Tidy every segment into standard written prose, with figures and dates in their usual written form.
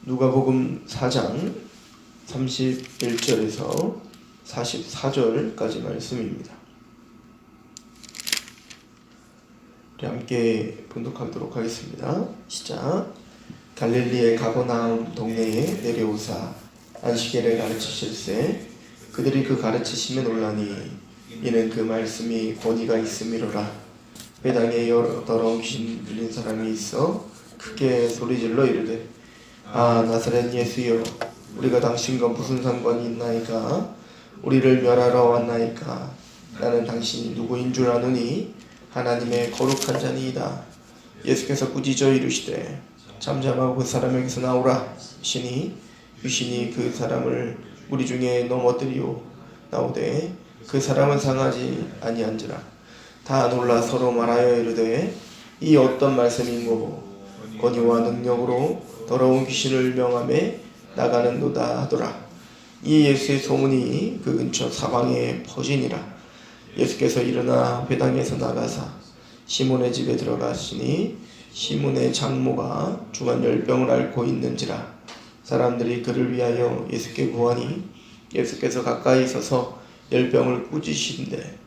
누가복음 4장 31절에서 44절까지 말씀입니다. 우리 함께 봉독하도록 하겠습니다. 시작. 갈릴리의 가버나움 동네에 내려오사 안식일을 가르치실세 그들이 그 가르치심에 놀라니 이는 그 말씀이 권위가 있음이로라. 회당에 여러 더러운 귀신 들린 사람이 있어 크게 소리질러 이르되 아 나사렛 예수여 우리가 당신과 무슨 상관이 있나이까 우리를 멸하러 왔나이까 나는 당신이 누구인 줄 아노니 하나님의 거룩한 자니이다. 예수께서 꾸짖어 이르시되 잠잠하고 그 사람에게서 나오라 하시니 귀신이 그 사람을 무리 중에 넘어뜨리오 나오되 그 사람은 상하지 아니한지라. 다 놀라 서로 말하여 이르되 이 어떤 말씀인고 권위와 능력으로 더러운 귀신을 명함에 나가는도다 하더라. 이 예수의 소문이 그 근처 사방에 퍼지니라. 예수께서 일어나 회당에서 나가사 시몬의 집에 들어가시니 시몬의 장모가 중한 열병을 앓고 있는지라. 사람들이 그를 위하여 예수께 구하니 예수께서 가까이 서서 열병을 꾸짖으신대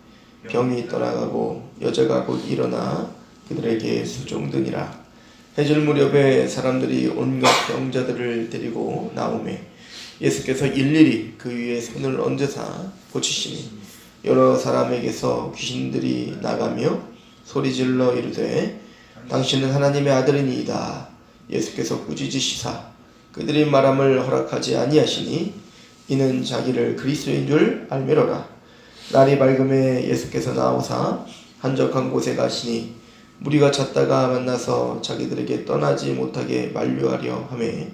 병이 떠나가고 여자가 곧 일어나 그들에게 수종드니라. 해질 무렵에 사람들이 온갖 병자들을 데리고 나오매 예수께서 일일이 그 위에 손을 얹으사 고치시니 여러 사람에게서 귀신들이 나가며 소리질러 이르되 당신은 하나님의 아들이니이다. 예수께서 꾸짖으시사 그들이 말함을 허락하지 아니하시니 이는 자기를 그리스도인 줄 알미로라. 날이 밝음에 예수께서 나오사 한적한 곳에 가시니 무리가 찾다가 만나서 자기들에게 떠나지 못하게 만류하려 하매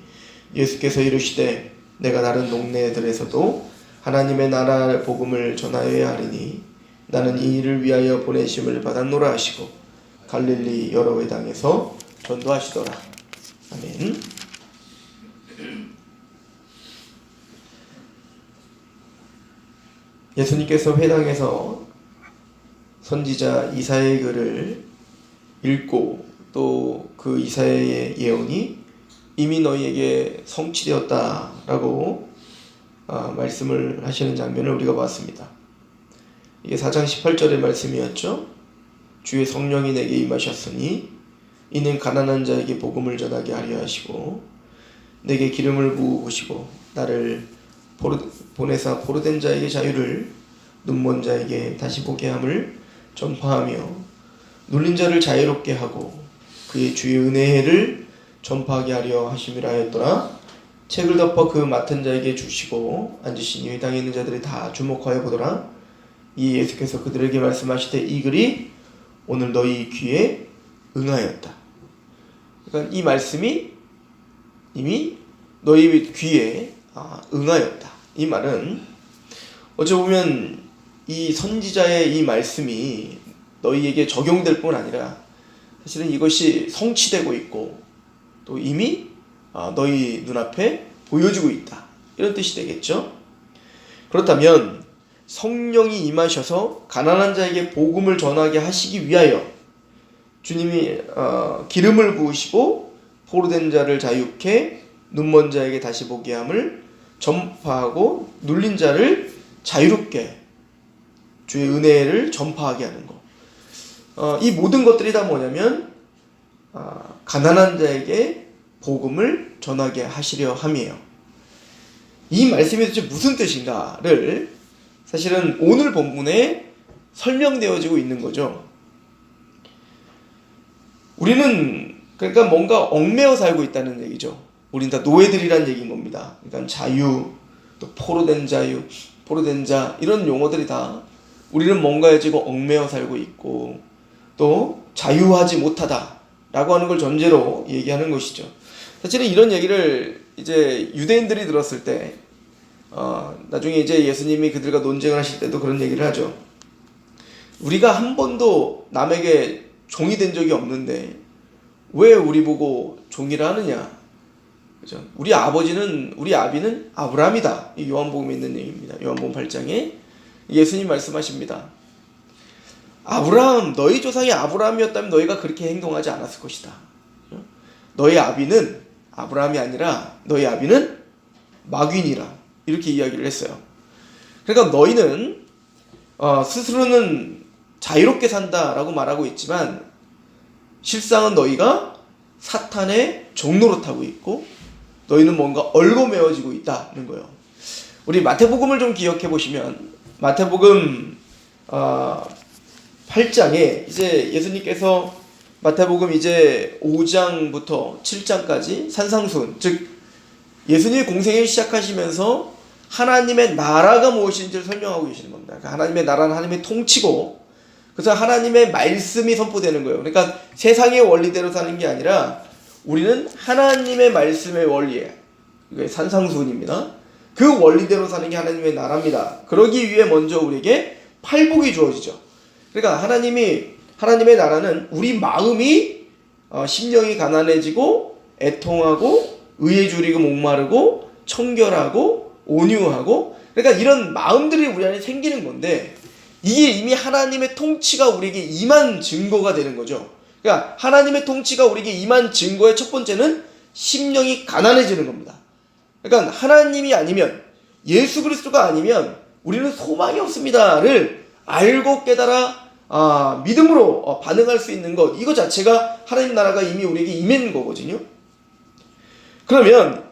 예수께서 이르시되 내가 다른 동네들에서도 하나님의 나라 복음을 전하여야 하리니 나는 이 일을 위하여 보내심을 받았노라 하시고 갈릴리 여러 회당에서 전도하시더라. 아멘. 예수님께서 회당에서 선지자 이사야의 글을 읽고 또 그 이사야의 예언이 이미 너희에게 성취되었다라고 말씀을 하시는 장면을 우리가 봤습니다. 이게 4장 18절의 말씀이었죠. 주의 성령이 내게 임하셨으니 이는 가난한 자에게 복음을 전하게 하려 하시고 내게 기름을 부으시고 나를 보내사 포로된 자에게 자유를 눈먼 자에게 다시 보게 함을 전파하며 눌린 자를 자유롭게 하고 그의 주의 은혜를 전파하게 하려 하심이라 하였더라. 책을 덮어 그 맡은 자에게 주시고 앉으시니 회당에 있는 자들이 다 주목하여 보더라. 이 예수께서 그들에게 말씀하시되 이 글이 오늘 너희 귀에 응하였다. 그러니까 이 말씀이 이미 너희 귀에 응하였다. 이 말은 어찌 보면 이 선지자의 이 말씀이 너희에게 적용될 뿐 아니라 사실은 이것이 성취되고 있고 또 이미 너희 눈앞에 보여지고 있다. 이런 뜻이 되겠죠. 그렇다면 성령이 임하셔서 가난한 자에게 복음을 전하게 하시기 위하여 주님이 기름을 부으시고 포로된 자를 자유케 눈먼 자에게 다시 보게 함을 전파하고 눌린 자를 자유롭게 주의 은혜를 전파하게 하는 것. 이 모든 것들이 다 뭐냐면 가난한 자에게 복음을 전하게 하시려 함이에요. 이 말씀이 도대체 무슨 뜻인가를 사실은 오늘 본문에 설명되어지고 있는 거죠. 우리는 그러니까 뭔가 얽매여 살고 있다는 얘기죠. 우린 다 노예들이란 얘기인 겁니다. 그러니까 자유, 또 포로된 자유, 포로된 자 이런 용어들이 다 우리는 뭔가에 지금 얽매여 살고 있고 또 자유하지 못하다라고 하는 걸 전제로 얘기하는 것이죠. 사실은 이런 얘기를 이제 유대인들이 들었을 때 나중에 이제 예수님이 그들과 논쟁을 하실 때도 그런 얘기를 하죠. 우리가 한 번도 남에게 종이 된 적이 없는데 왜 우리 보고 종이라 하느냐? 그죠? 우리 아비는 아브라함이다. 이 요한복음에 있는 얘기입니다. 요한복음 8장에 예수님 말씀하십니다. 아브라함, 너희 조상이 아브라함이었다면 너희가 그렇게 행동하지 않았을 것이다. 너희 아비는 아브라함이 아니라 너희 아비는 마귀니라. 이렇게 이야기를 했어요. 그러니까 너희는 스스로는 자유롭게 산다라고 말하고 있지만 실상은 너희가 사탄의 종노릇하고 있고 너희는 뭔가 얽어매어지고 있다는 거예요. 우리 마태복음을 좀 기억해 보시면 마태복음 8장에 이제 예수님께서 마태복음 이제 5장부터 7장까지 산상수훈, 즉 예수님이 공생을 시작하시면서 하나님의 나라가 무엇인지를 설명하고 계시는 겁니다. 그러니까 하나님의 나라는 하나님의 통치고 그래서 하나님의 말씀이 선포되는 거예요. 그러니까 세상의 원리대로 사는 게 아니라 우리는 하나님의 말씀의 원리에, 이게 산상수훈입니다. 그 원리대로 사는 게 하나님의 나라입니다. 그러기 위해 먼저 우리에게 팔복이 주어지죠. 그러니까 하나님의 나라는 우리 마음이 심령이 가난해지고 애통하고 의에 줄이고 목마르고 청결하고 온유하고, 그러니까 이런 마음들이 우리 안에 생기는 건데 이게 이미 하나님의 통치가 우리에게 임한 증거가 되는 거죠. 그러니까 하나님의 통치가 우리에게 임한 증거의 첫 번째는 심령이 가난해지는 겁니다. 그러니까 하나님이 아니면, 예수 그리스도가 아니면 우리는 소망이 없습니다를 알고 깨달아 믿음으로 반응할 수 있는 것, 이거 자체가 하나님 나라가 이미 우리에게 임한 거거든요. 그러면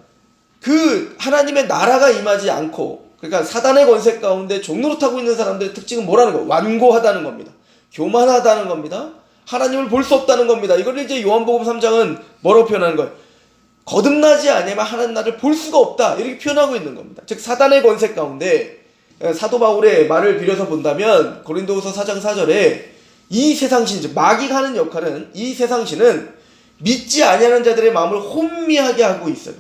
그 하나님의 나라가 임하지 않고, 그러니까 사단의 권세 가운데 종노릇하고 있는 사람들의 특징은 뭐라는 거예요? 완고하다는 겁니다. 교만하다는 겁니다. 하나님을 볼 수 없다는 겁니다. 이걸 이제 요한복음 3장은 뭐라고 표현하는 거예요? 거듭나지 않으면 하나님 나라를 볼 수가 없다, 이렇게 표현하고 있는 겁니다. 즉 사단의 권세 가운데 사도 바울의 말을 빌려서 본다면 고린도후서 4장 4절에 이 세상신, 즉 마귀가 하는 역할은, 이 세상신은 믿지 아니하는 자들의 마음을 혼미하게 하고 있어요.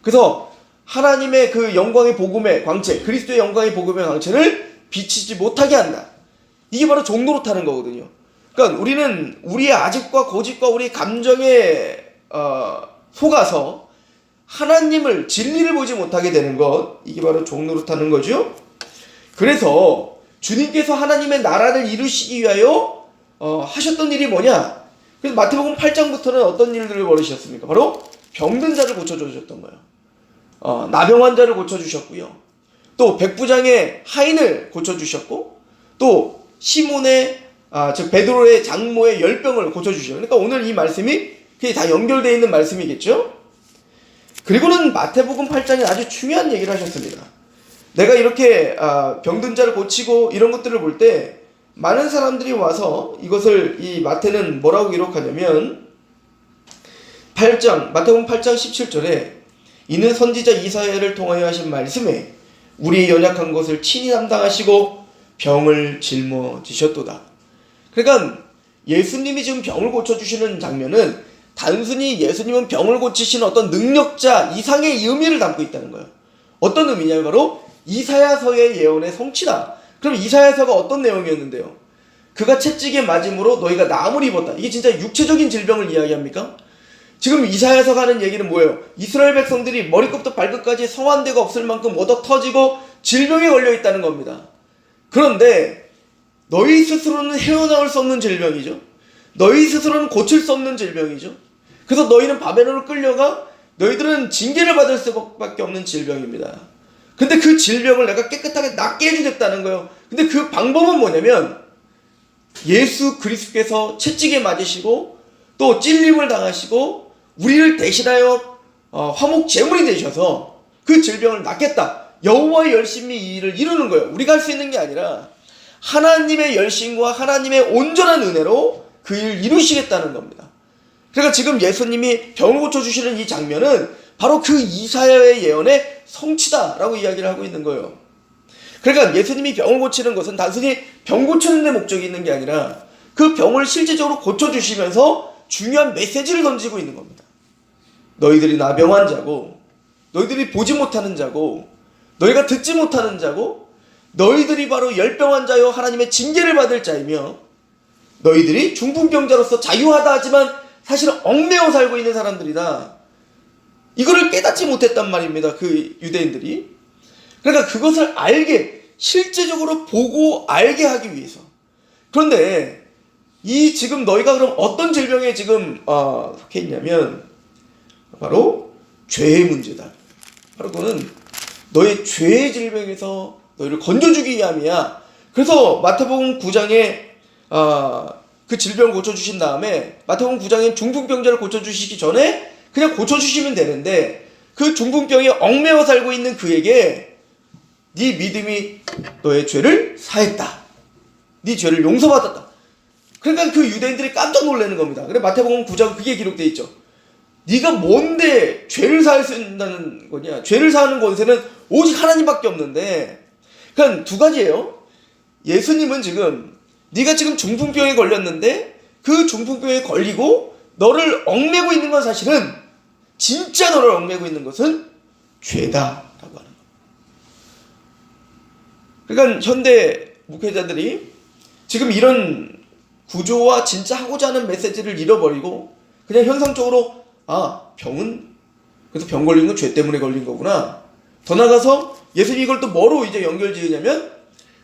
그래서 하나님의 그 영광의 복음의 광채, 그리스도의 영광의 복음의 광채를 비치지 못하게 한다. 이게 바로 종노릇하는 거거든요. 그러니까 우리는 우리의 아집과 고집과 우리 감정에 속아서 하나님을, 진리를 보지 못하게 되는 것, 이게 바로 종노릇하는 거죠. 그래서 주님께서 하나님의 나라를 이루시기 위하여 하셨던 일이 뭐냐? 그래서 마태복음 8장부터는 어떤 일들을 벌이셨습니까? 바로 병든 자를 고쳐주셨던 거예요. 나병 자를 고쳐주셨고요. 또 백부장의 하인을 고쳐주셨고, 또 시몬의 즉 베드로의 장모의 열병을 고쳐주셨어요. 그러니까 오늘 이 말씀이 그게 다 연결되어 있는 말씀이겠죠. 그리고는 마태복음 8장에 아주 중요한 얘기를 하셨습니다. 내가 이렇게 병든 자를 고치고 이런 것들을 볼 때 많은 사람들이 와서 이것을, 이 마태는 뭐라고 기록하냐면 마태복음 8장 17절에 이는 선지자 이사야를 통하여 하신 말씀에 우리의 연약한 것을 친히 담당하시고 병을 짊어지셨도다. 그러니까 예수님이 지금 병을 고쳐주시는 장면은 단순히 예수님은 병을 고치시는 어떤 능력자 이상의 의미를 담고 있다는 거예요. 어떤 의미냐면 바로 이사야서의 예언의 성취다. 그럼 이사야서가 어떤 내용이었는데요? 그가 채찍에 맞음으로 너희가 나음을 입었다. 이게 진짜 육체적인 질병을 이야기합니까? 지금 이사야서가 하는 얘기는 뭐예요? 이스라엘 백성들이 머리끝부터 발끝까지 성한 데가 없을 만큼 워덕 터지고 질병에 걸려 있다는 겁니다. 그런데 너희 스스로는 헤어나올 수 없는 질병이죠. 너희 스스로는 고칠 수 없는 질병이죠. 그래서 너희는 바벨론으로 끌려가 너희들은 징계를 받을 수밖에 없는 질병입니다. 근데 그 질병을 내가 깨끗하게 낫게 해주겠다는 거예요. 근데 그 방법은 뭐냐면 예수 그리스도께서 채찍에 맞으시고 또 찔림을 당하시고 우리를 대신하여 화목 제물이 되셔서 그 질병을 낫겠다. 여호와의 열심히 이 일을 이루는 거예요. 우리가 할 수 있는 게 아니라 하나님의 열심과 하나님의 온전한 은혜로 그 일을 이루시겠다는 겁니다. 그러니까 지금 예수님이 병을 고쳐주시는 이 장면은 바로 그 이사야의 예언의 성취다라고 이야기를 하고 있는 거예요. 그러니까 예수님이 병을 고치는 것은 단순히 병 고치는 데 목적이 있는 게 아니라 그 병을 실제적으로 고쳐주시면서 중요한 메시지를 던지고 있는 겁니다. 너희들이 나병한 자고, 너희들이 보지 못하는 자고, 너희가 듣지 못하는 자고, 너희들이 바로 열병한 자요 하나님의 징계를 받을 자이며, 너희들이 중풍병자로서 자유하다 하지만 사실은 얽매여 살고 있는 사람들이다. 이거를 깨닫지 못했단 말입니다. 그 유대인들이. 그러니까 그것을 알게, 실제적으로 보고 알게 하기 위해서. 그런데 이 지금 너희가 그럼 어떤 질병에 지금 속해 있냐면 바로 죄의 문제다. 바로 그거는 너의 죄의 질병에서 너희를 건져주기 위함이야. 그래서 마태복음 9장에 그 질병을 고쳐주신 다음에 마태복음 9장에 중풍병자를 고쳐주시기 전에 그냥 고쳐주시면 되는데 그 중풍병에 얽매여 살고 있는 그에게 네 믿음이 너의 죄를 사했다. 네 죄를 용서받았다. 그러니까 그 유대인들이 깜짝 놀라는 겁니다. 그래 마태복음 9장 그게 기록되어 있죠. 네가 뭔데 죄를 사할 수 있다는 거냐? 죄를 사하는 권세는 오직 하나님밖에 없는데. 그러니까 두 가지예요. 예수님은 지금 네가 지금 중풍병에 걸렸는데 그 중풍병에 걸리고 너를 얽매고 있는 건 사실은 진짜 너를 얽매고 있는 것은 죄다라고 하는 거예요. 그러니까 현대 목회자들이 지금 이런 구조와 진짜 하고자 하는 메시지를 잃어버리고 그냥 현상적으로 병은 그래서 병 걸린 건 죄 때문에 걸린 거구나. 더 나가서 예수님이 이걸 또 뭐로 이제 연결 지으냐면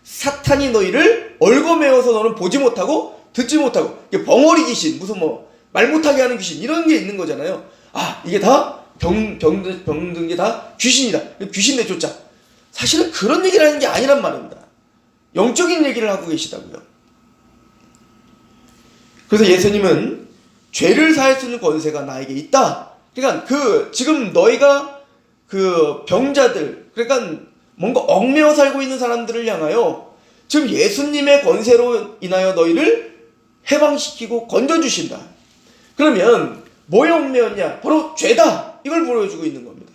사탄이 너희를 얽어매어서 너는 보지 못하고 듣지 못하고 벙어리 귀신 무슨 뭐 말 못하게 하는 귀신 이런 게 있는 거잖아요. 이게 다 병든 게 다 귀신이다. 귀신 내쫓자. 사실은 그런 얘기를 하는 게 아니란 말입니다. 영적인 얘기를 하고 계시다고요. 그래서 예수님은 죄를 사할 수 있는 권세가 나에게 있다. 그러니까 지금 너희가 그 병자들, 그러니까 뭔가 얽매여 살고 있는 사람들을 향하여 지금 예수님의 권세로 인하여 너희를 해방시키고 건져주신다. 그러면 뭐에 얽매였냐? 바로 죄다. 이걸 보여주고 있는 겁니다.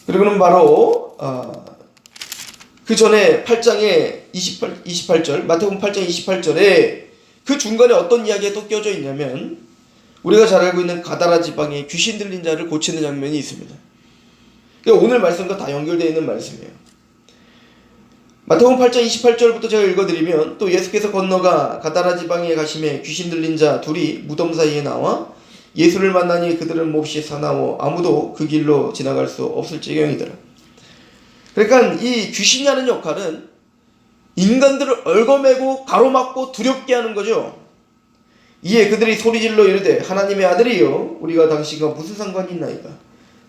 그리고는 바로 그 전에 8장에 28절 마태복음 8장 28절에 그 중간에 어떤 이야기가 또 껴져 있냐면 우리가 잘 알고 있는 가다라 지방에 귀신 들린 자를 고치는 장면이 있습니다. 그러니까 오늘 말씀과 다 연결되어 있는 말씀이에요. 마태복음 8장 28절부터 제가 읽어드리면 또 예수께서 건너가 가다라 지방에 가심에 귀신 들린 자 둘이 무덤 사이에 나와 예수를 만나니 그들은 몹시 사나워 아무도 그 길로 지나갈 수 없을 지경이더라. 그러니까 이 귀신이 하는 역할은 인간들을 얽어매고 가로막고 두렵게 하는 거죠. 이에 그들이 소리질러 이르되 하나님의 아들이여 우리가 당신과 무슨 상관이 있나이까?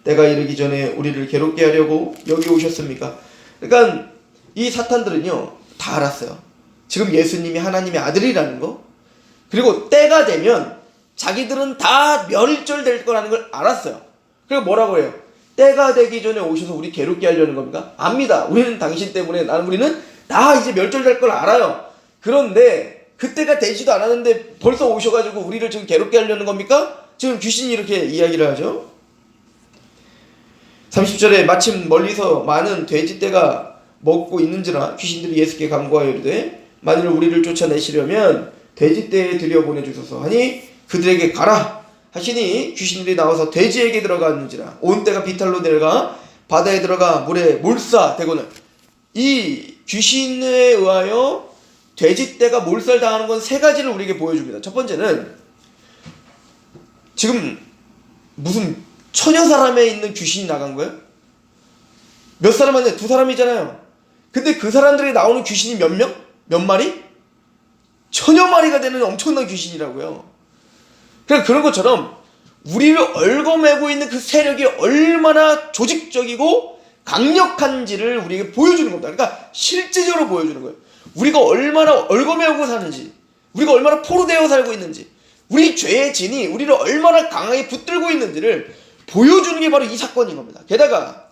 때가 이르기 전에 우리를 괴롭게 하려고 여기 오셨습니까? 그러니까 이 사탄들은요 다 알았어요. 지금 예수님이 하나님의 아들이라는 거, 그리고 때가 되면 자기들은 다 멸절될 거라는 걸 알았어요. 그리고 뭐라고 해요? 때가 되기 전에 오셔서 우리 괴롭게 하려는 겁니까? 압니다. 우리는 당신 때문에 우리는 다 이제 멸절될 걸 알아요. 그런데 그때가 되지도 않았는데 벌써 오셔가지고 우리를 지금 괴롭게 하려는 겁니까? 지금 귀신이 이렇게 이야기를 하죠. 30절에 마침 멀리서 많은 돼지떼가 먹고 있는지라 귀신들이 예수께 간구하여 이르되 만일 우리를 쫓아내시려면 돼지떼에 들여보내주소서 하니 그들에게 가라 하시니 귀신들이 나와서 돼지에게 들어갔는지라 온 떼가 비탈로 내려가 바다에 들어가 물에 몰사되고는. 이 귀신에 의하여 돼지떼가 몰살당하는 건 세 가지를 우리에게 보여줍니다. 첫 번째는 지금 무슨 천여 사람에 있는 귀신이 나간 거예요? 몇 사람 아니야? 두 사람이잖아요. 근데 그 사람들이 나오는 귀신이 몇 명? 몇 마리? 천여 마리가 되는 엄청난 귀신이라고요. 그러니까 그런 것처럼 우리를 얽어매고 있는 그 세력이 얼마나 조직적이고 강력한지를 우리에게 보여주는 겁니다. 그러니까 실제적으로 보여주는 거예요. 우리가 얼마나 얽어매고 사는지, 우리가 얼마나 포로되어 살고 있는지, 우리 죄의 진이 우리를 얼마나 강하게 붙들고 있는지를 보여주는 게 바로 이 사건인 겁니다. 게다가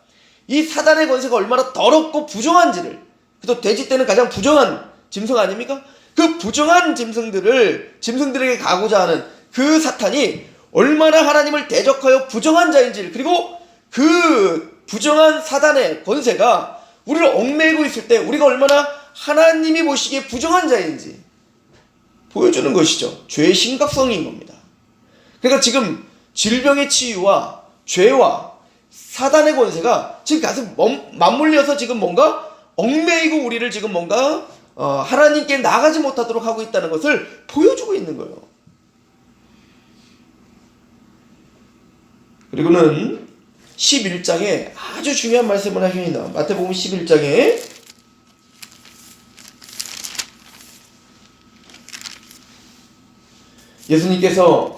이 사단의 권세가 얼마나 더럽고 부정한지를, 또 돼지떼는 가장 부정한 짐승 아닙니까? 그 부정한 짐승들에게 가고자 하는 그 사탄이 얼마나 하나님을 대적하여 부정한 자인지를, 그리고 그 부정한 사단의 권세가 우리를 얽매이고 있을 때 우리가 얼마나 하나님이 보시기에 부정한 자인지 보여주는 것이죠. 죄의 심각성인 겁니다. 그러니까 지금 질병의 치유와 죄와 사단의 권세가 지금 가서 맞물려서 지금 뭔가 얽매이고 우리를 지금 뭔가 하나님께 나가지 못하도록 하고 있다는 것을 보여주고 있는 거예요. 그리고는 11장에 아주 중요한 말씀을 하십니다. 마태복음 11장에 예수님께서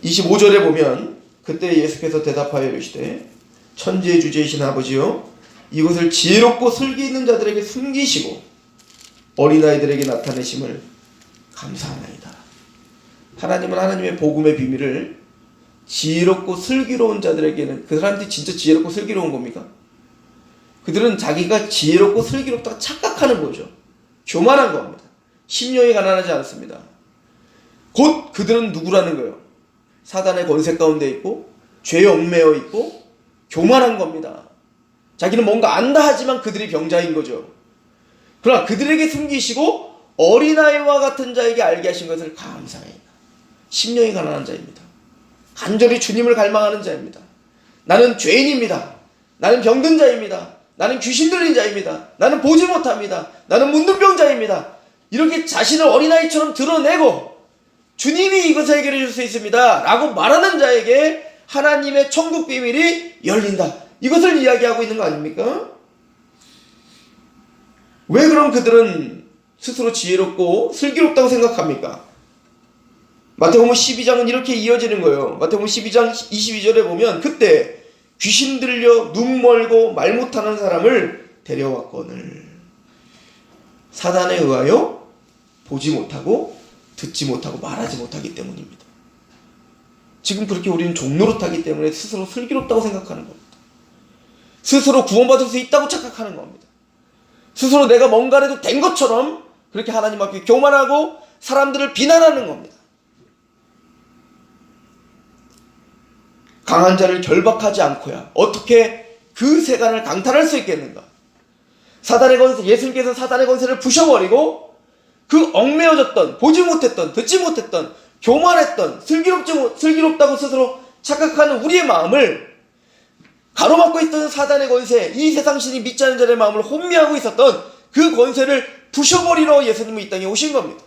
25절에 보면 그때 예수께서 대답하여 이르시되 천지의 주제이신 아버지여 이것을 지혜롭고 슬기 있는 자들에게 숨기시고 어린아이들에게 나타내심을 감사하나이다. 하나님은 하나님의 복음의 비밀을 지혜롭고 슬기로운 자들에게는, 그 사람들이 진짜 지혜롭고 슬기로운 겁니까? 그들은 자기가 지혜롭고 슬기롭다고 착각하는 거죠. 교만한 겁니다. 심령이 가난하지 않습니다. 곧 그들은 누구라는 거예요? 사단의 권세 가운데 있고 죄에 얽매여 있고 교만한 겁니다. 자기는 뭔가 안다 하지만 그들이 병자인 거죠. 그러나 그들에게 숨기시고 어린아이와 같은 자에게 알게 하신 것을 감사합니다. 심령이 가난한 자입니다. 간절히 주님을 갈망하는 자입니다. 나는 죄인입니다. 나는 병든 자입니다. 나는 귀신 들린 자입니다. 나는 보지 못합니다. 나는 문둥병자입니다. 이렇게 자신을 어린아이처럼 드러내고 주님이 이것을 해결해 줄 수 있습니다 라고 말하는 자에게 하나님의 천국 비밀이 열린다. 이것을 이야기하고 있는 거 아닙니까? 왜 그럼 그들은 스스로 지혜롭고 슬기롭다고 생각합니까? 마태복음 12장은 이렇게 이어지는 거예요. 마태복음 12장 22절에 보면 그때 귀신 들려 눈 멀고 말 못하는 사람을 데려왔거늘 사단에 의하여 보지 못하고 듣지 못하고 말하지 못하기 때문입니다. 지금 그렇게 우리는 종노릇하기 때문에 스스로 슬기롭다고 생각하는 겁니다. 스스로 구원받을 수 있다고 착각하는 겁니다. 스스로 내가 뭔가를 해도 된 것처럼 그렇게 하나님 앞에 교만하고 사람들을 비난하는 겁니다. 강한 자를 결박하지 않고야 어떻게 그 세간을 강탈할 수 있겠는가? 사단의 권세, 예수님께서 사단의 권세를 부셔버리고 그 얽매여졌던, 보지 못했던, 듣지 못했던, 교만했던, 슬기롭다고 스스로 착각하는 우리의 마음을 가로막고 있던 사단의 권세, 이 세상 신이 믿지 않는 자의 마음을 혼미하고 있었던 그 권세를 부셔버리러 예수님은 이 땅에 오신 겁니다.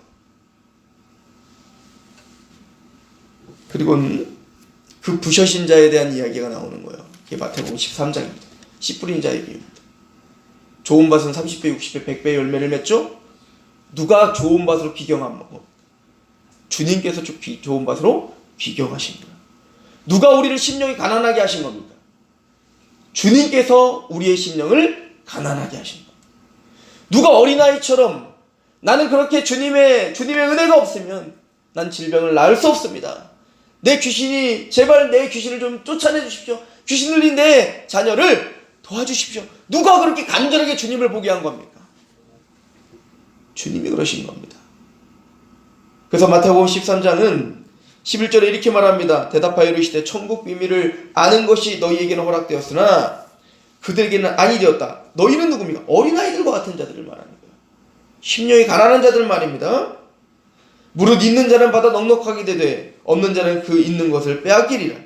그리고는 그 부셔신 자에 대한 이야기가 나오는 거예요. 그게 마태복음 13장입니다. 씨 뿌린 자의 비유입니다. 좋은 밭은 30배, 60배, 100배 열매를 맺죠? 누가 좋은 밭으로 귀경한 겁니까? 주님께서 좋은 밭으로 귀경하신 거예요. 누가 우리를 심령이 가난하게 하신 겁니까? 주님께서 우리의 심령을 가난하게 하신 겁니다. 누가 어린아이처럼 나는 그렇게 주님의 은혜가 없으면 난 질병을 나을 수 없습니다. 제발 내 귀신을 좀 쫓아내 주십시오. 귀신 들린 내 자녀를 도와주십시오. 누가 그렇게 간절하게 주님을 보게 한 겁니까? 주님이 그러신 겁니다. 그래서 마태복음 13장은 11절에 이렇게 말합니다. 대답하여 이르시되 천국 비밀을 아는 것이 너희에게는 허락되었으나 그들에게는 아니 되었다. 너희는 누굽니까? 어린아이들과 같은 자들을 말하는 거예요. 심령이 가난한 자들 말입니다. 무릇 있는 자는 받아 넉넉하게 되되 없는 자는 그 있는 것을 빼앗기리라.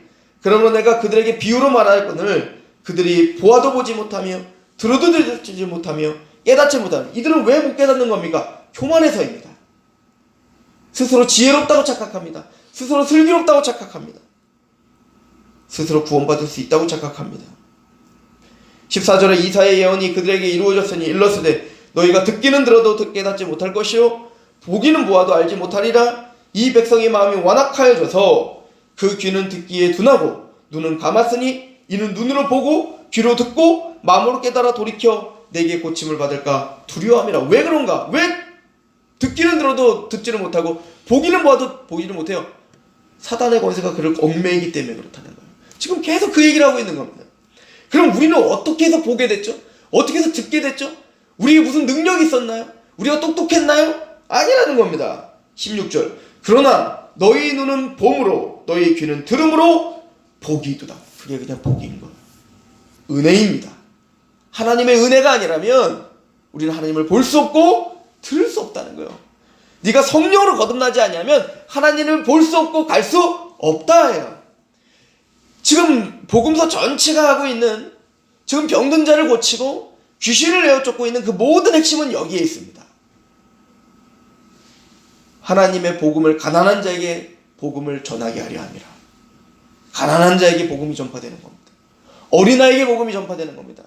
그러므로 내가 그들에게 비유로 말하거늘 그들이 보아도 보지 못하며 들어도 듣지 못하며 깨닫지 못하며. 이들은 왜 못 깨닫는 겁니까? 교만해서입니다. 스스로 지혜롭다고 착각합니다. 스스로 슬기롭다고 착각합니다. 스스로 구원받을 수 있다고 착각합니다. 14절에 이사야의 예언이 그들에게 이루어졌으니 일렀으되 너희가 듣기는 들어도 깨닫지 못할 것이요 보기는 보아도 알지 못하리라. 이 백성의 마음이 완악하여져서 그 귀는 듣기에 둔하고 눈은 감았으니 이는 눈으로 보고 귀로 듣고 마음으로 깨달아 돌이켜 내게 고침을 받을까 두려워함이라. 왜 그런가? 왜 듣기는 들어도 듣지를 못하고 보기는 보아도 보지를 못해요? 사단의 권세가 그를 얽매이기 때문에 그렇다는 거예요. 지금 계속 그 얘기를 하고 있는 겁니다. 그럼 우리는 어떻게 해서 보게 됐죠? 어떻게 해서 듣게 됐죠? 우리에게 무슨 능력이 있었나요? 우리가 똑똑했나요? 아니라는 겁니다. 16절 그러나 너희 눈은 봄으로 너희 귀는 들음으로 복이 있도다. 그게 그냥 복인 거예요. 은혜입니다. 하나님의 은혜가 아니라면 우리는 하나님을 볼 수 없고 들을 수 없다는 거예요. 네가 성령으로 거듭나지 않으면 하나님을 볼 수 없고 갈 수 없다 해요. 지금 복음서 전체가 하고 있는 지금 병든 자를 고치고 귀신을 내어 쫓고 있는 그 모든 핵심은 여기에 있습니다. 하나님의 복음을 가난한 자에게 복음을 전하게 하려 함이라. 가난한 자에게 복음이 전파되는 겁니다. 어린아이에게 복음이 전파되는 겁니다.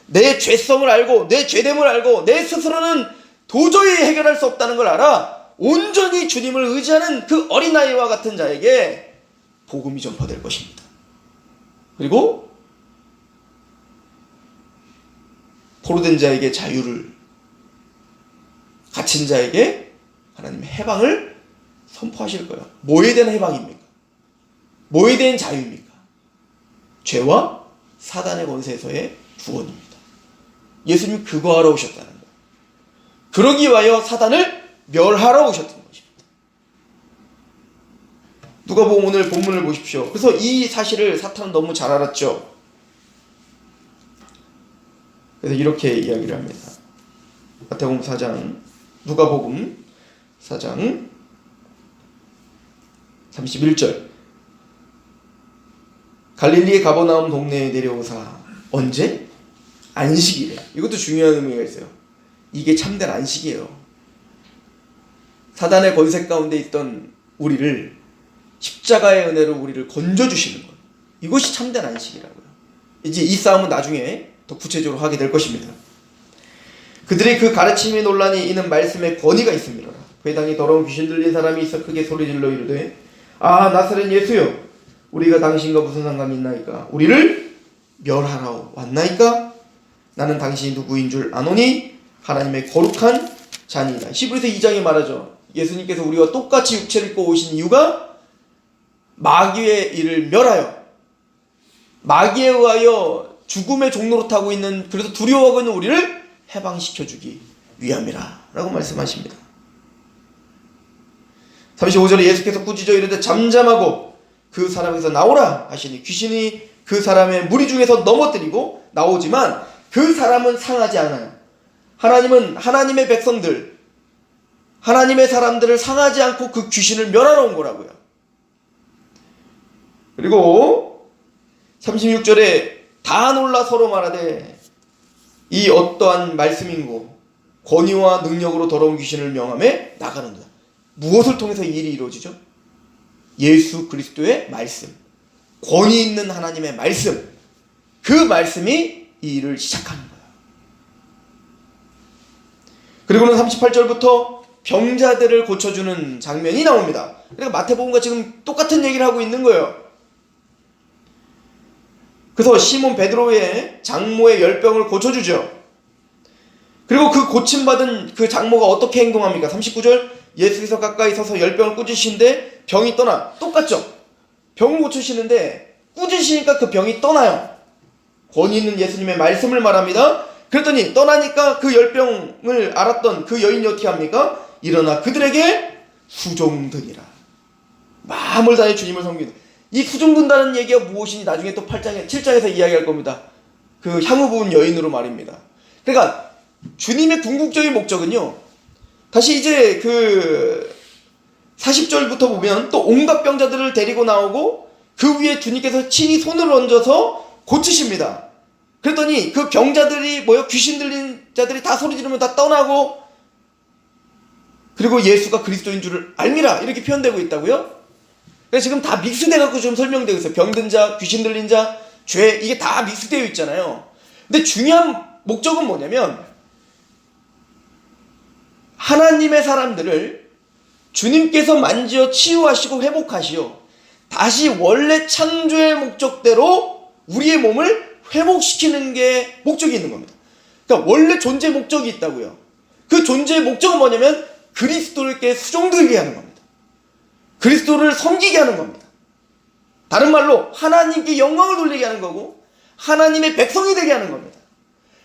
내 죄성을 알고 내 죄됨을 알고 내 스스로는 도저히 해결할 수 없다는 걸 알아 온전히 주님을 의지하는 그 어린아이와 같은 자에게 복음이 전파될 것입니다. 그리고 포로된 자에게 자유를, 갇힌 자에게 하나님의 해방을 선포하실 거예요. 뭐에 대한 해방입니까? 뭐에 대한 자유입니까? 죄와 사단의 권세에서의 구원입니다. 예수님이 그거 하러 오셨다는 거예요. 그러기 위하여 사단을 멸하러 오셨던 것입니다. 누가복음 오늘 본문을 보십시오. 그래서 이 사실을 사탄은 너무 잘 알았죠. 그래서 이렇게 이야기를 합니다. 마태복음 4장, 누가복음 4장 31절. 갈릴리의 가버나움 동네에 내려오사. 언제? 안식일에. 이것도 중요한 의미가 있어요. 이게 참된 안식이에요. 사단의 권세 가운데 있던 우리를, 십자가의 은혜로 우리를 건져주시는 것, 이것이 참된 안식이라고요. 이제 이 싸움은 나중에 더 구체적으로 하게 될 것입니다. 그들의 그 가르침의 논란이 이는 말씀에 권위가 있음이로라. 회당에 더러운 귀신 들린 사람이 있어 크게 소리질러 이르되, 아 나사렛 예수여, 우리가 당신과 무슨 상관이 있나이까? 우리를 멸하러 왔나이까? 나는 당신이 누구인 줄 아노니 하나님의 거룩한 자니이다. 히브리서 2장에 말하죠. 예수님께서 우리와 똑같이 육체를 입고 오신 이유가 마귀의 일을 멸하여, 마귀에 의하여 죽음의 종로로 타고 있는, 그래서 두려워하고 있는 우리를 해방시켜주기 위함이라 라고 말씀하십니다. 35절에 예수께서 꾸짖어 이르되 잠잠하고 그 사람에서 나오라 하시니 귀신이 그 사람의 무리 중에서 넘어뜨리고 나오지만 그 사람은 상하지 않아요. 하나님은 하나님의 백성들, 하나님의 사람들을 상하지 않고 그 귀신을 멸하러 온 거라고요. 그리고 36절에 다 놀라 서로 말하되 이 어떠한 말씀인고 권위와 능력으로 더러운 귀신을 명함에 나가는도다. 무엇을 통해서 이 일이 이루어지죠? 예수 그리스도의 말씀, 권위 있는 하나님의 말씀, 그 말씀이 이 일을 시작하는 거예요. 그리고는 38절부터 병자들을 고쳐주는 장면이 나옵니다. 그러니까 마태복음과 지금 똑같은 얘기를 하고 있는 거예요. 그래서 시몬 베드로의 장모의 열병을 고쳐주죠. 그리고 그 고침받은 그 장모가 어떻게 행동합니까? 39절, 예수께서 가까이 서서 열병을 꾸짖으신데 병이 떠나. 똑같죠? 병을 고치시는데 꾸짖으시니까 그 병이 떠나요. 권위 있는 예수님의 말씀을 말합니다. 그랬더니 떠나니까 그 열병을 알았던 그 여인이 어떻게 합니까? 일어나 그들에게 수종드니라. 마음을 다해 주님을 섬기는. 이 수종든다는 얘기가 무엇이니 나중에 또 8장에 7장에서 이야기할 겁니다. 그 향후 부은 여인으로 말입니다. 그러니까 주님의 궁극적인 목적은요, 다시 이제 그 40절부터 보면 또 온갖 병자들을 데리고 나오고 그 위에 주님께서 친히 손을 얹어서 고치십니다. 그랬더니 그 병자들이 귀신 들린 자들이 다 소리 지르면 다 떠나고, 그리고 예수가 그리스도인 줄을 알미라 이렇게 표현되고 있다고요. 그래서 지금 다 믹스돼갖고 좀 설명되고 있어요. 병든 자, 귀신 들린 자, 죄, 이게 다 믹스되어 있잖아요. 근데 중요한 목적은 뭐냐면 하나님의 사람들을 주님께서 만지어 치유하시고 회복하시어 다시 원래 창조의 목적대로 우리의 몸을 회복시키는 게 목적이 있는 겁니다. 그러니까 원래 존재 목적이 있다고요. 그 존재의 목적은 뭐냐면 그리스도께 수종들게 하는 겁니다. 그리스도를 섬기게 하는 겁니다. 다른 말로 하나님께 영광을 돌리게 하는 거고 하나님의 백성이 되게 하는 겁니다.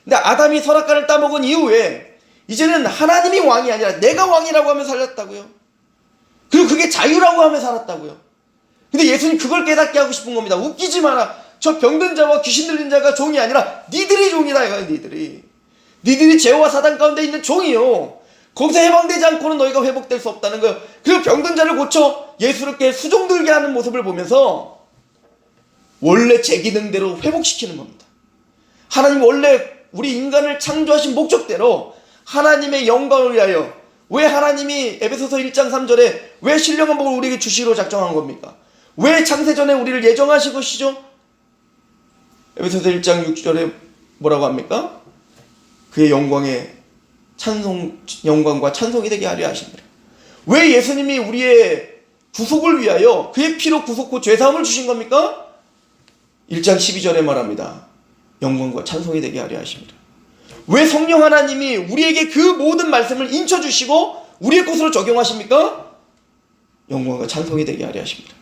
근데 아담이 선악과를 따먹은 이후에 이제는 하나님이 왕이 아니라 내가 왕이라고 하며 살렸다고요. 그리고 그게 자유라고 하며 살았다고요. 근데 예수님 그걸 깨닫게 하고 싶은 겁니다. 웃기지 마라. 저 병든 자와 귀신 들린 자가 종이 아니라 니들이 종이다 이거야. 니들이 죄와 사단 가운데 있는 종이요. 거기서 해방되지 않고는 너희가 회복될 수 없다는 거예요. 그리고 병든 자를 고쳐 예수께 수종들게 하는 모습을 보면서 원래 제 기능대로 회복시키는 겁니다. 하나님 원래 우리 인간을 창조하신 목적대로 하나님의 영광을 위하여, 왜 하나님이 에베소서 1장 3절에 왜 신령한 복을 우리에게 주시기로 작정한 겁니까? 왜 창세전에 우리를 예정하신 것이죠? 에베소서 1장 6절에 뭐라고 합니까? 그의 영광과 찬송이 되게 하려 하십니다. 왜 예수님이 우리의 구속을 위하여 그의 피로 구속고 죄사함을 주신 겁니까? 1장 12절에 말합니다. 영광과 찬송이 되게 하려 하십니다. 왜 성령 하나님이 우리에게 그 모든 말씀을 인쳐주시고 우리의 것으로 적용하십니까? 영광과 찬송이 되게 하려 하십니다.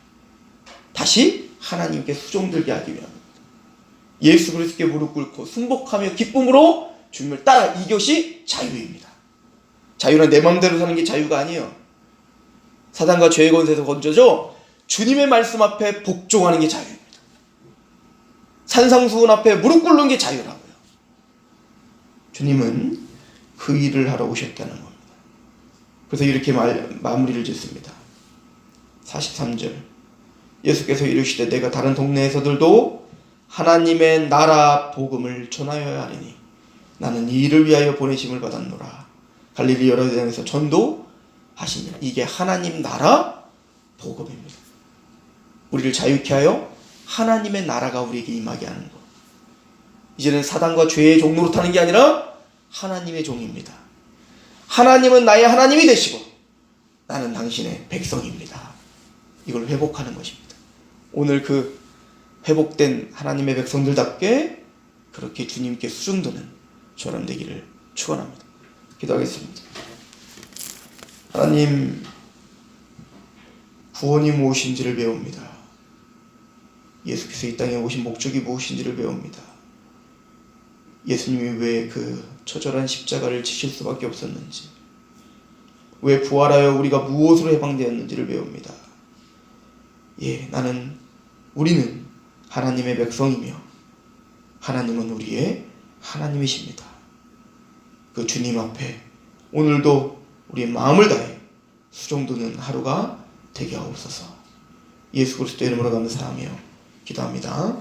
다시 하나님께 수종들게 하기 위함입니다. 예수 그리스도께 무릎 꿇고 순복하며 기쁨으로 주님을 따라 이것이 자유입니다. 자유는 내 마음대로 사는 게 자유가 아니에요. 사단과 죄의 권세에서 건져져 주님의 말씀 앞에 복종하는 게 자유입니다. 산상수훈 앞에 무릎 꿇는 게 자유라고요. 주님은 그 일을 하러 오셨다는 겁니다. 그래서 이렇게 마무리를 짓습니다. 43절 예수께서 이르시되 내가 다른 동네에서들도 하나님의 나라 복음을 전하여야 하리니 나는 이 일을 위하여 보내심을 받았노라. 갈릴리 여러 대장에서 전도하시니 이게 하나님 나라 복음입니다. 우리를 자유케 하여 하나님의 나라가 우리에게 임하게 하는 것. 이제는 사단과 죄의 종 노릇하는 게 아니라 하나님의 종입니다. 하나님은 나의 하나님이 되시고 나는 당신의 백성입니다. 이걸 회복하는 것입니다. 오늘 그 회복된 하나님의 백성들답게 그렇게 주님께 수종드는 저런 되기를 축원합니다. 기도하겠습니다. 하나님, 구원이 무엇인지를 배웁니다. 예수께서 이 땅에 오신 목적이 무엇인지를 배웁니다. 예수님이 왜 그 처절한 십자가를 지실 수밖에 없었는지, 왜 부활하여 우리가 무엇으로 해방되었는지를 배웁니다. 우리는 하나님의 백성이며 하나님은 우리의 하나님이십니다. 그 주님 앞에 오늘도 우리의 마음을 다해 수종드는 하루가 되게 하옵소서. 예수 그리스도의 이름으로 감사하며 기도합니다.